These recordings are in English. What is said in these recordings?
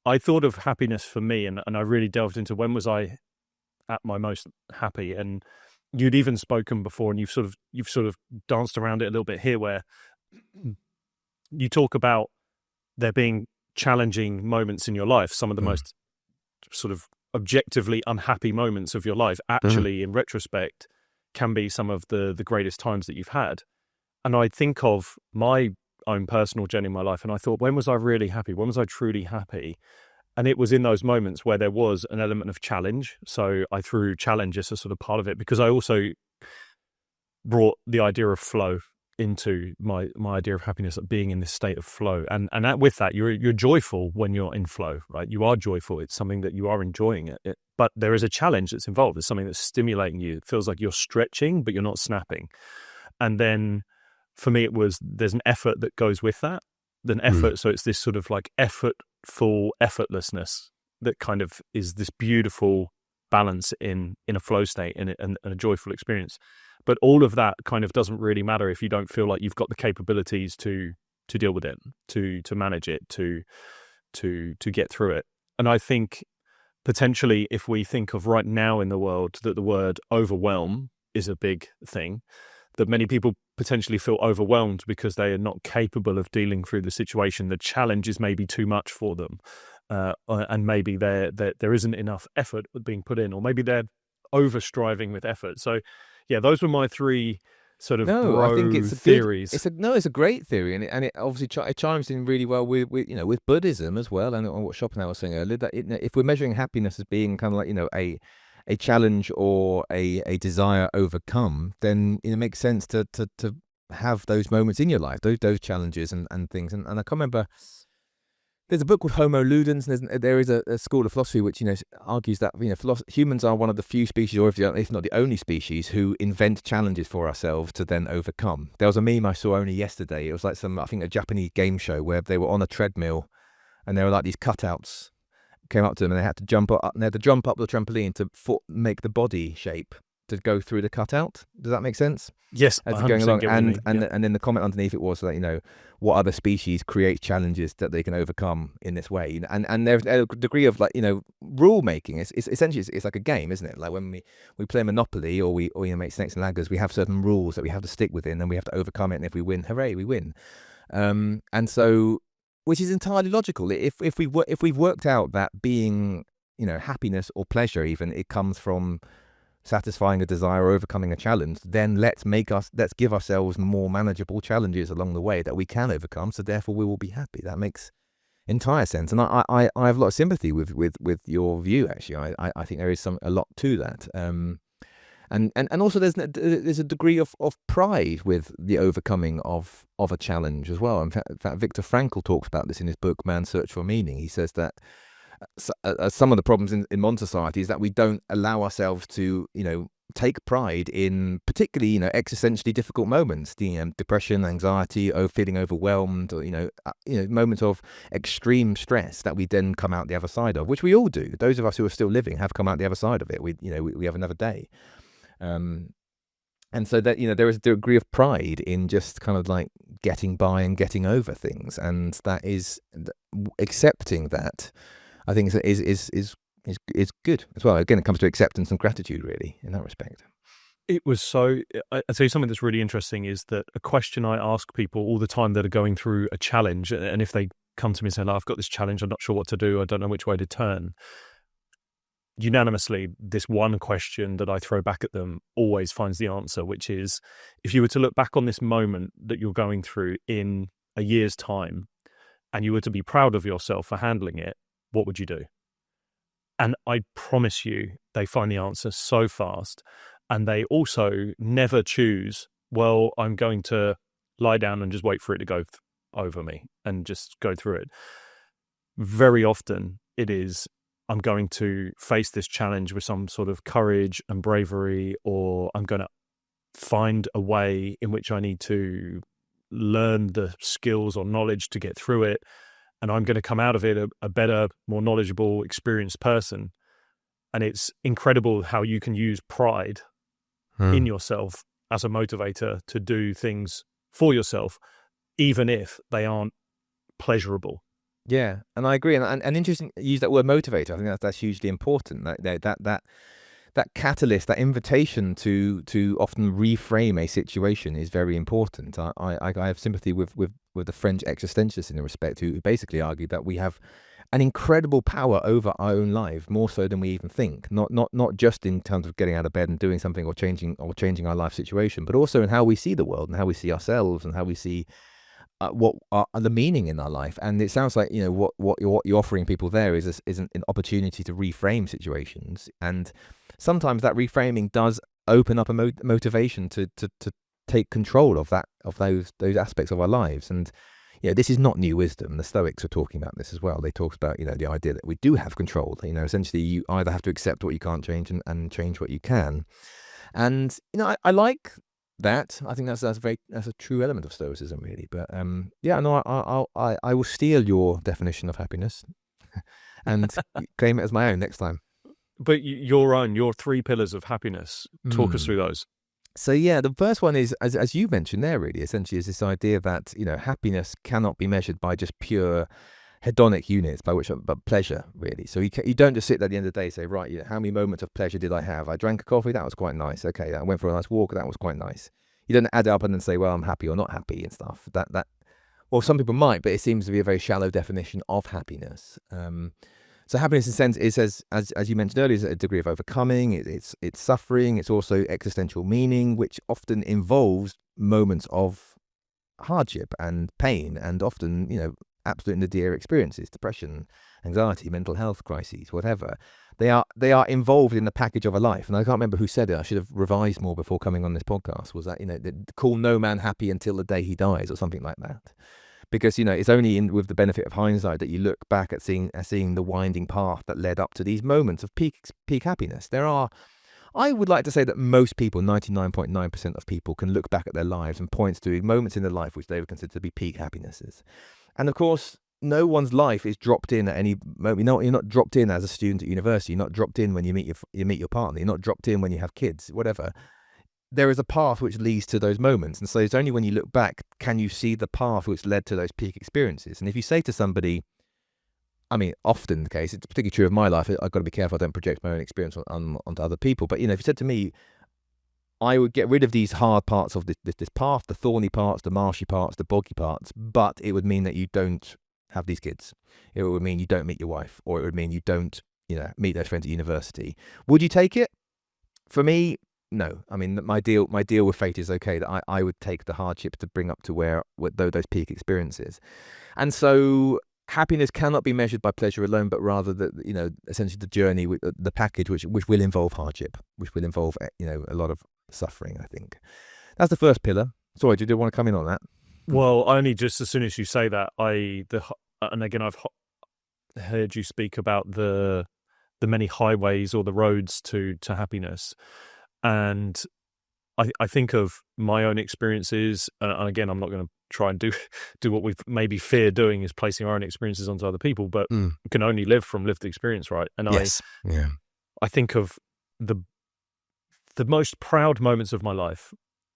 I thought of happiness for me, and I really delved into when was I at my most happy. And you'd even spoken before, and you've sort of danced around it a little bit here, where you talk about there being challenging moments in your life, some of the Mm. most sort of objectively unhappy moments of your life, Mm. actually, in retrospect, can be some of the greatest times that you've had. And I think of my own personal journey in my life, and I thought, when was I really happy? When was I truly happy? And it was in those moments where there was an element of challenge. So I threw challenge as a sort of part of it, because I also brought the idea of flow into my idea of happiness, of being in this state of flow. And with that, you're joyful when you're in flow, right? You are joyful. It's something that you are enjoying it. But there is a challenge that's involved. There's something that's stimulating you. It feels like you're stretching, but you're not snapping. And then for me, there's an effort that goes with that. An Mm. effort. So it's this sort of like effortful effortlessness that kind of is this beautiful balance in a flow state, and a joyful experience. But all of that kind of doesn't really matter if you don't feel like you've got the capabilities to deal with it, to manage it, to get through it. And I think potentially, if we think of right now in the world, that the word overwhelm is a big thing, that many people potentially feel overwhelmed because they are not capable of dealing through the situation. The challenge is maybe too much for them, and maybe there isn't enough effort being put in, or maybe they're over striving with effort. So, yeah, those were my three sort of No, I think bro it's a good. theories. It's a great theory, and it obviously it chimes in really well with with Buddhism as well, and what Schopenhauer was saying earlier, that if we're measuring happiness as being kind of like a challenge or a desire overcome, then it makes sense to have those moments in your life, those challenges and things. And I can't remember. There's a book called Homo Ludens, and there is a school of philosophy which argues that humans are one of the few species, or if not the only species, who invent challenges for ourselves to then overcome. There was a meme I saw only yesterday. It was like I think a Japanese game show where they were on a treadmill, and there were like these cutouts came up to them, and they had to jump up. And they had to jump up the trampoline to make the body shape to go through the cutout. Does that make sense? Yes, As I they're going 100% along, get what you mean. Yeah. and then the comment underneath it was that what other species create challenges that they can overcome in this way, and there's a degree of rule making. It's essentially it's like a game, isn't it? Like when we play Monopoly, or we make Snakes and Ladders, we have certain rules that we have to stick within, and we have to overcome it. And if we win, hooray, we win. And so, which is entirely logical. If we've worked out that being happiness or pleasure, even, it comes from satisfying a desire or overcoming a challenge, then let's give ourselves more manageable challenges along the way that we can overcome, so therefore we will be happy. That makes entire sense, and I have a lot of sympathy with your view. Actually, I think there is a lot to that, and also there's a degree of pride with the overcoming of a challenge as well. In fact, Viktor Frankl talks about this in his book Man's Search for Meaning. He says that some of the problems in modern society is that we don't allow ourselves to take pride in particularly existentially difficult moments, the depression, anxiety, or feeling overwhelmed, or moments of extreme stress that we then come out the other side of, which we all do. Those of us who are still living have come out the other side of it. We have another day, and so that there is a degree of pride in just kind of like getting by and getting over things, and that is accepting that. I think is good as well. Again, it comes to acceptance and gratitude, really, in that respect. It was so. I'll tell you something that's really interesting, is that a question I ask people all the time that are going through a challenge, and if they come to me and say, I've got this challenge, I'm not sure what to do, I don't know which way to turn, unanimously, this one question that I throw back at them always finds the answer, which is, if you were to look back on this moment that you're going through in a year's time, and you were to be proud of yourself for handling it, what would you do? And I promise you, they find the answer so fast. And they also never choose, well, I'm going to lie down and just wait for it to go over me and just go through it. Very often it is, I'm going to face this challenge with some sort of courage and bravery, or I'm going to find a way in which I need to learn the skills or knowledge to get through it. And I'm going to come out of it a better, more knowledgeable, experienced person. And it's incredible how you can use pride in yourself as a motivator to do things for yourself, even if they aren't pleasurable. Yeah, and I agree. And interesting, you use that word motivator. I think that's hugely important. That catalyst, that invitation to often reframe a situation is very important. I have sympathy with the French existentialists in the respect who basically argue that we have an incredible power over our own life, more so than we even think. Not just in terms of getting out of bed and doing something or changing our life situation, but also in how we see the world and how we see ourselves and how we see what are the meaning in our life. And it sounds like, you know, what you're offering people there is an opportunity to reframe situations, and sometimes that reframing does open up a motivation to take control of those aspects of our lives. And you know, this is not new wisdom. The Stoics are talking about this as well. They talk about, you know, the idea that we do have control. You know, essentially you either have to accept what you can't change and change what you can. And you know, I like that. I think that's a true element of Stoicism, really. But yeah, no, I will steal your definition of happiness and claim it as my own next time. But your 3 pillars of happiness. Talk us through those. So yeah, the first one is, as you mentioned there, really, essentially is this idea that, you know, happiness cannot be measured by just pure hedonic units, but pleasure, really. So you don't just sit there at the end of the day and say, right, you know, how many moments of pleasure did I have? I drank a coffee, that was quite nice. Okay, I went for a nice walk, that was quite nice. You don't add it up and then say, well, I'm happy or not happy and stuff. Well, some people might, but it seems to be a very shallow definition of happiness. So happiness, in a sense, is as you mentioned earlier, is a degree of overcoming. It's suffering. It's also existential meaning, which often involves moments of hardship and pain, and often, you know, absolute nadir experiences, depression, anxiety, mental health crises, whatever. They are involved in the package of a life. And I can't remember who said it. I should have revised more before coming on this podcast. Was that, you know, call no man happy until the day he dies, or something like that. Because, you know, it's only with the benefit of hindsight that you look back at seeing the winding path that led up to these moments of peak happiness. I would like to say that most people, 99.9% of people, can look back at their lives and point to moments in their life which they would consider to be peak happinesses. And of course, no one's life is dropped in at any moment. You're not dropped in as a student at university. You're not dropped in when you meet your partner. You're not dropped in when you have kids, whatever. There is a path which leads to those moments. And so it's only when you look back can you see the path which led to those peak experiences. And if you say to somebody, I mean, often the case, it's particularly true of my life, I've got to be careful I don't project my own experience onto other people. But, you know, if you said to me, I would get rid of these hard parts of this path, the thorny parts, the marshy parts, the boggy parts, but it would mean that you don't have these kids. It would mean you don't meet your wife, or it would mean you don't, you know, meet those friends at university. Would you take it? For me, no. I mean, my deal with fate is okay, that I would take the hardship to bring up to those peak experiences. And so happiness cannot be measured by pleasure alone, but rather you know, essentially the journey, the package, which will involve hardship, which will involve, you know, a lot of suffering, I think. That's the first pillar. Sorry, did you want to come in on that? Well, only just as soon as you say that, and again, I've heard you speak about the many highways or the roads to happiness. And I think of my own experiences, and again, I'm not going to try and do what we maybe fear doing, is placing our own experiences onto other people, but we can only live from lived experience, right? And yes. I think of the most proud moments of my life,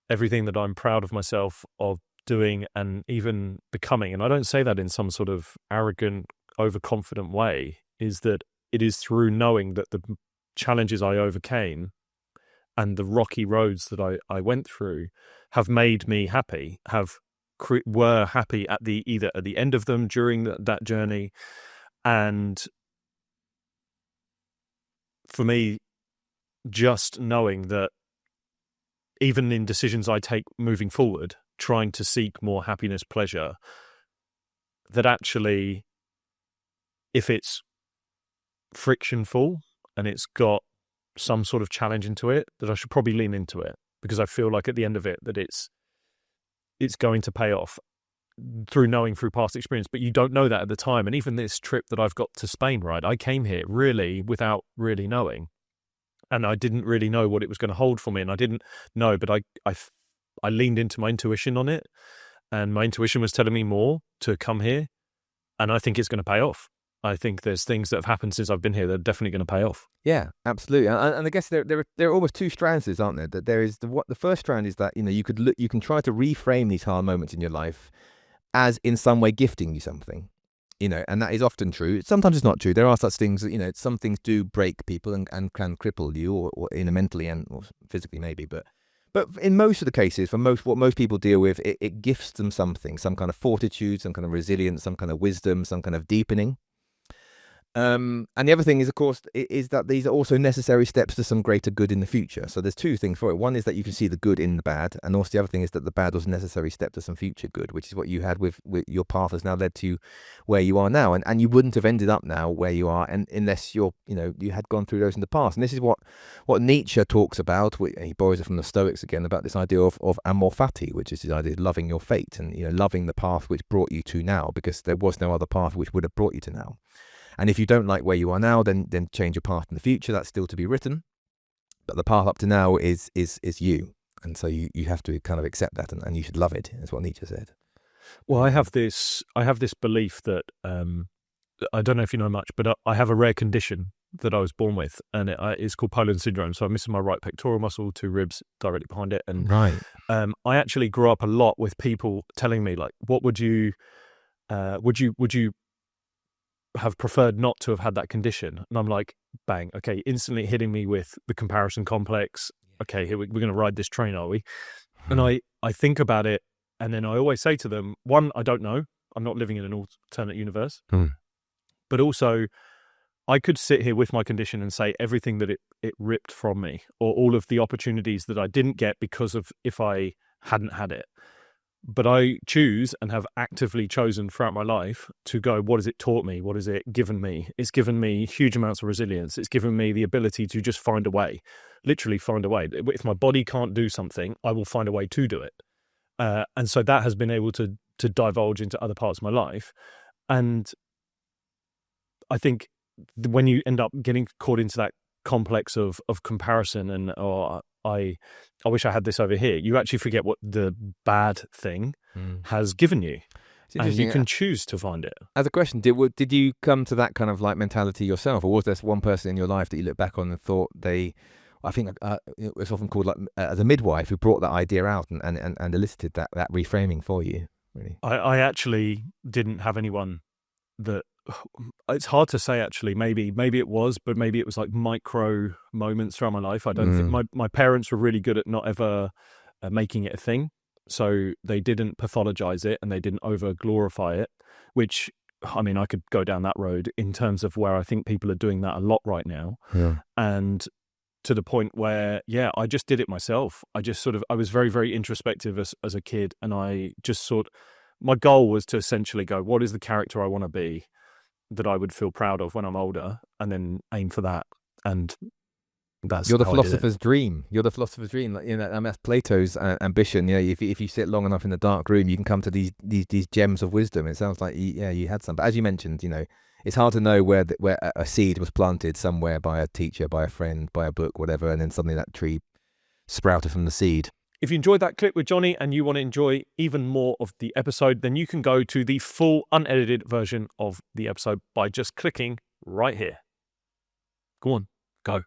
everything that I'm proud of myself of doing and even becoming, and I don't say that in some sort of arrogant, overconfident way, is that it is through knowing that the challenges I overcame and the rocky roads that I went through have made me happy, were happy either at the end of them, during that journey. And for me, just knowing that even in decisions I take moving forward, trying to seek more happiness, pleasure, that actually, if it's frictionful and it's got some sort of challenge into it, that I should probably lean into it, because I feel like at the end of it that it's going to pay off through past experience. But you don't know that at the time. And even this trip that I've got to Spain, right, I came here really without really knowing, and I didn't really know what it was going to hold for me, and I didn't know, but I leaned into my intuition on it, and my intuition was telling me more to come here, and I think it's going to pay off. I think there's things that have happened since I've been here that are definitely going to pay off. Yeah, absolutely. And I guess there are almost two strands, aren't there? That there is the first strand is that, you know, you can try to reframe these hard moments in your life as in some way gifting you something. and that is often true. Sometimes it's not true. There are such things that, some things do break people and can cripple you or mentally and or physically maybe. But in most of the cases, what most people deal with, it gifts them something, some kind of fortitude, some kind of resilience, some kind of wisdom, some kind of deepening. And the other thing is, of course, is that these are also necessary steps to some greater good in the future. So there's two things for it. One is that you can see the good in the bad, and also the other thing is that the bad was a necessary step to some future good, which is what you had with your path has now led to where you are now, and you wouldn't have ended up now where you are, and unless you had gone through those in the past. And this is what Nietzsche talks about. He borrows it from the Stoics again, about this idea of amor fati, which is the idea of loving your fate and loving the path which brought you to now, because there was no other path which would have brought you to now. And if you don't like where you are now, then change your path in the future. That's still to be written. But the path up to now is you. And so you have to kind of accept that, and you should love it, is what Nietzsche said. Well, I have this belief that, I don't know if you know much, but I have a rare condition that I was born with, and it's called Poland syndrome. So I'm missing my right pectoral muscle, 2 ribs directly behind it. And right. I actually grew up a lot with people telling me, like, what would you have preferred not to have had that condition? And I'm like, bang, okay, instantly hitting me with the comparison complex. Okay, here we're going to ride this train, are we? And I think about it, and then I always say to them, one, I don't know. I'm not living in an alternate universe. But also, I could sit here with my condition and say everything that it ripped from me, or all of the opportunities that I didn't get because of if I hadn't had it. But I choose, and have actively chosen throughout my life, to go, what has it taught me? What has it given me? It's given me huge amounts of resilience. It's given me the ability to just find a way, literally find a way. If my body can't do something, I will find a way to do it. And so that has been able to divulge into other parts of my life. And I think when you end up getting caught into that complex of comparison and, I wish I had this over here, you actually forget what the bad thing has given you, and you can choose to find it. As a question, did you come to that kind of like mentality yourself, or was there one person in your life that you look back on and thought I think it was often called like the midwife, who brought that idea out and elicited that reframing for you? Really, I actually didn't have anyone that. It's hard to say, actually. Maybe it was, but maybe it was like micro moments throughout my life. I don't think my parents were really good at not ever making it a thing. So they didn't pathologize it, and they didn't over glorify it, which, I mean, I could go down that road in terms of where I think people are doing that a lot right now. Yeah. And to the point where, I just did it myself. I just I was very, very introspective as a kid. And I just my goal was to essentially go, what is the character I want to be that I would feel proud of when I'm older, and then aim for that. And that's you're the philosopher's dream. You're the philosopher's dream. Like, that's Plato's ambition. If you sit long enough in the dark room, you can come to these gems of wisdom. It sounds like you had some. But as you mentioned, it's hard to know where a seed was planted somewhere by a teacher, by a friend, by a book, whatever, and then suddenly that tree sprouted from the seed. If you enjoyed that clip with Jonny and you want to enjoy even more of the episode, then you can go to the full unedited version of the episode by just clicking right here. Go on, go.